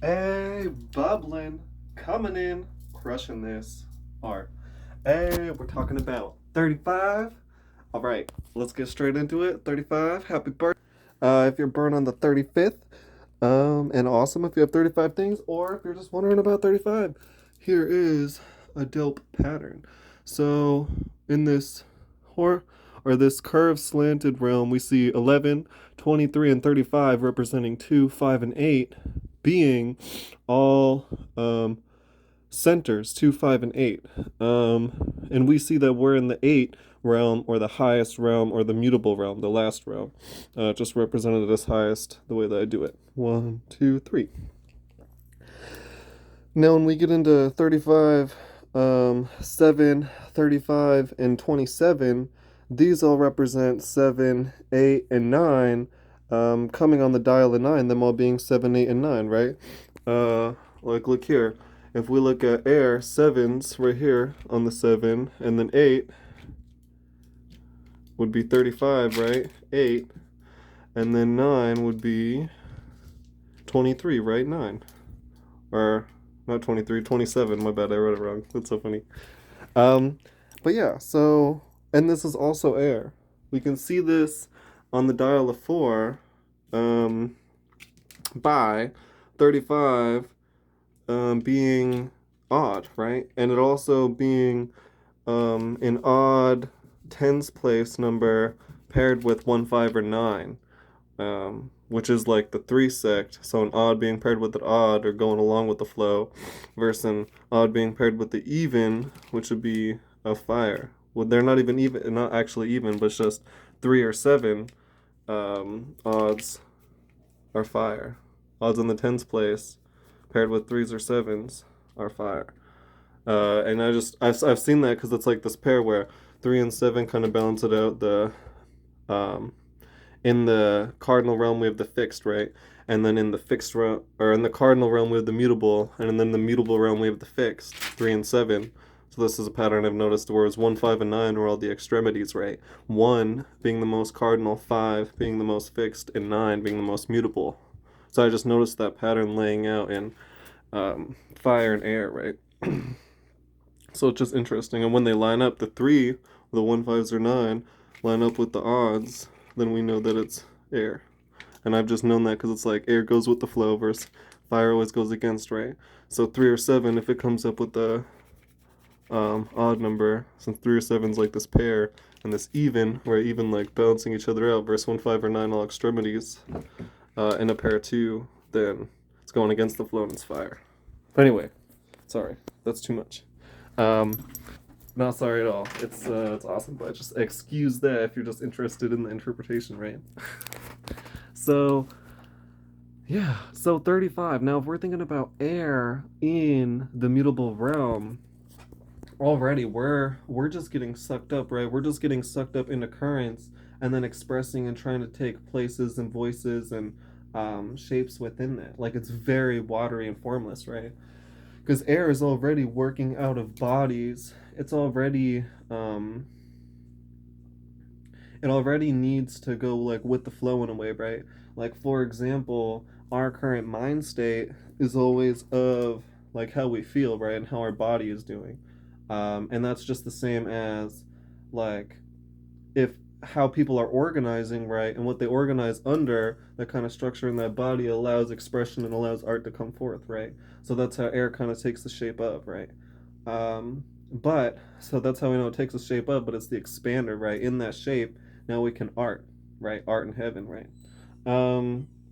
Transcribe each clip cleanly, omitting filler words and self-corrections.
Hey, bubbling, coming in, crushing this art. Hey, we're talking about 35. All right, let's get straight into it. 35, happy birthday. If you're born on the 35th, and awesome if you have 35 things, or if you're just wondering about 35, here is a dope pattern. So, in this hor or this curved slanted realm, we see 11, 23, and 35 representing 2, 5, and 8 being all centers, 2, 5, and 8. And we see that we're in the 8 realm, or the highest realm, or the mutable realm, the last realm, just represented as highest the way that I do it. 1, 2, 3. Now, when we get into 35, 7, 35, and 27, these all represent 7, 8, and 9, coming on the dial of 9, them all being 7, 8, and 9, right? Like, look here. If we look at air, 7's right here on the 7, and then 8 would be 35, right? 8. And then 9 would be 23, right? 9. Or, not 23, 27. My bad, I read it wrong. That's so funny. Um, but yeah, so, and this is also air. We can see this on the dial of 4, by 35 being odd, right? And it also being an odd tens place number paired with 1, 5, or 9, which is like the 3 sect. So an odd being paired with an odd, or going along with the flow, versus an odd being paired with the even, which would be a fire. Well, they're not even, not actually even, but it's just 3 or 7 odds are fire. Odds in the tens place paired with 3s or 7s are fire. And I've seen that because it's like this pair where 3 and 7 kind of balance it out. Um, in the cardinal realm we have the fixed, right? And then in the fixed realm, or in the cardinal realm we have the mutable, and then in the mutable realm we have the fixed, 3 and 7. So this is a pattern I've noticed where it's 1, 5, and 9 are all the extremities, right? 1 being the most cardinal, 5 being the most fixed, and 9 being the most mutable. So I just noticed that pattern laying out in fire and air, right? So it's just interesting. And when they line up, the 3, the 1, 5s, or 9, line up with the odds, then we know that it's air. And I've just known that because it's like air goes with the flow versus fire always goes against, right? So 3 or 7, if it comes up with the odd number, since 3 or 7 is like this pair, and this even, where even like balancing each other out, versus 1, 5, or 9 all extremities, in a pair of 2, then it's going against the flow and it's fire. But anyway, sorry, that's too much. Um, Not sorry at all. It's awesome, but just excuse that if you're just interested in the interpretation, right? So yeah, so 35. Now, if we're thinking about air in the mutable realm, already we're just getting sucked up, right? We're just getting sucked up into currents and then expressing and trying to take places and voices and shapes within that. Like it's very watery and formless, right? Because air is already working out of bodies. It already needs to go like with the flow in a way, right? Like for example, our current mind state is always of like how we feel, right, and how our body is doing, and that's just the same as like if how people are organizing, right, and what they organize under, that kind of structure in that body allows expression and allows art to come forth, right? So that's how air kind of takes the shape of, right? But so that's how we know it takes the shape of, but it's the expander, right? In that shape, now we can art, right? Art in heaven, right?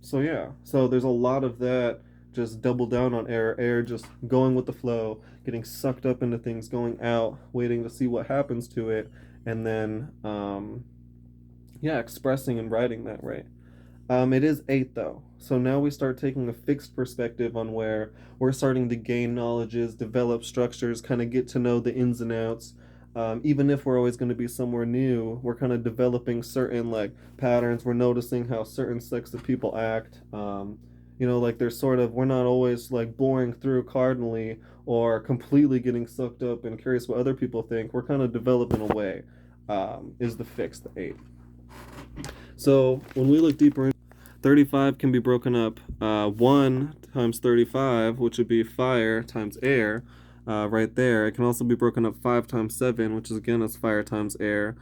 So yeah, so there's a lot of that. Just double down on air just going with the flow, getting sucked up into things, going out, waiting to see what happens to it, and then yeah, expressing and writing that, right? It is 8 though. So now we start taking a fixed perspective on where we're starting to gain knowledges, develop structures, kind of get to know the ins and outs. Even if we're always going to be somewhere new, we're kind of developing certain like patterns. We're noticing how certain sects of people act. Like there's sort of, we're not always like boring through cardinally or completely getting sucked up and curious what other people think. We're kind of developing a way, is the fix, the 8. So when we look deeper 35 can be broken up 1 times 35, which would be fire times air, right there. It can also be broken up 5 times 7, which is again is fire times air.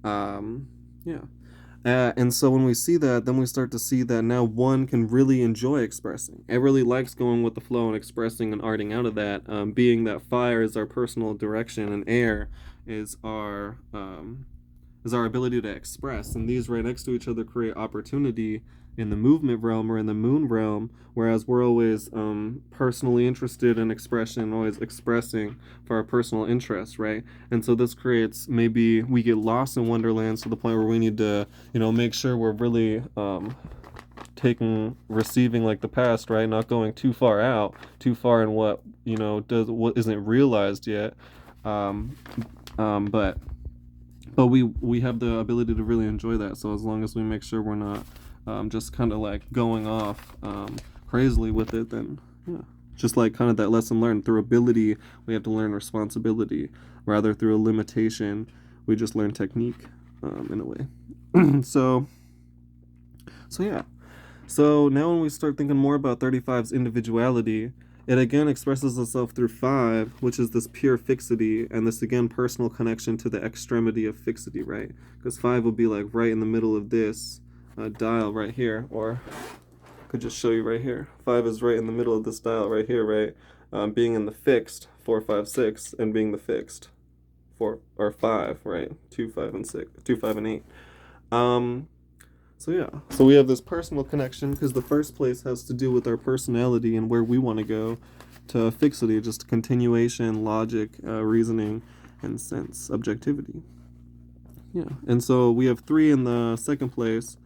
Yeah. And so when we see that, then we start to see that now one can really enjoy expressing. It really likes going with the flow and expressing and arting out of that, being that fire is our personal direction and air is our ability to express. And these right next to each other create opportunity in the movement realm or in the moon realm, whereas we're always personally interested in expression, always expressing for our personal interests, right? And so this creates, maybe we get lost in wonderlands to the point where we need to, make sure we're really receiving like the past, right? Not going too far out, too far in what isn't realized yet. Um, but we have the ability to really enjoy that. So as long as we make sure we're not just kind of like going off crazily with it, then yeah. Just like kind of that lesson learned, through ability we have to learn responsibility. Rather, through a limitation we just learn technique, in a way. So yeah. So now when we start thinking more about 35's individuality, it again expresses itself through 5, which is this pure fixity, and this again personal connection to the extremity of fixity, right? Because 5 will be like right in the middle of this dial right here, or I could just show you right here. 5 is right in the middle of this dial right here, right? Being in the fixed 4, 5, 6, and being the fixed 4 or 5, right? 2, 5, and 6, 2, 5, and 8. So yeah, so we have this personal connection because the first place has to do with our personality and where we want to go, to fixity, just continuation, logic, reasoning, and sense, objectivity. Yeah, and so we have 3 in the second place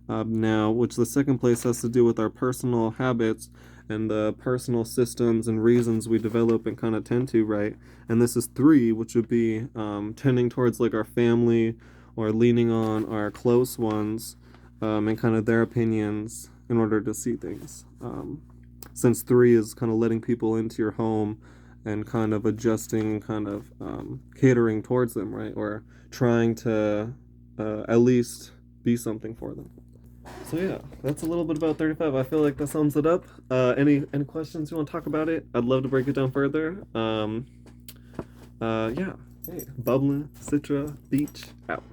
now, which the second place has to do with our personal habits and the personal systems and reasons we develop and kind of tend to, right? And this is 3, which would be tending towards like our family or leaning on our close ones, and kind of their opinions in order to see things. Since 3 is kind of letting people into your home and kind of adjusting, kind of catering towards them, right? Or trying to at least be something for them. So yeah, that's a little bit about 35. I feel like that sums it up. Any questions you want to talk about it? I'd love to break it down further. Yeah. Hey, bubbling, Citra, beach, out.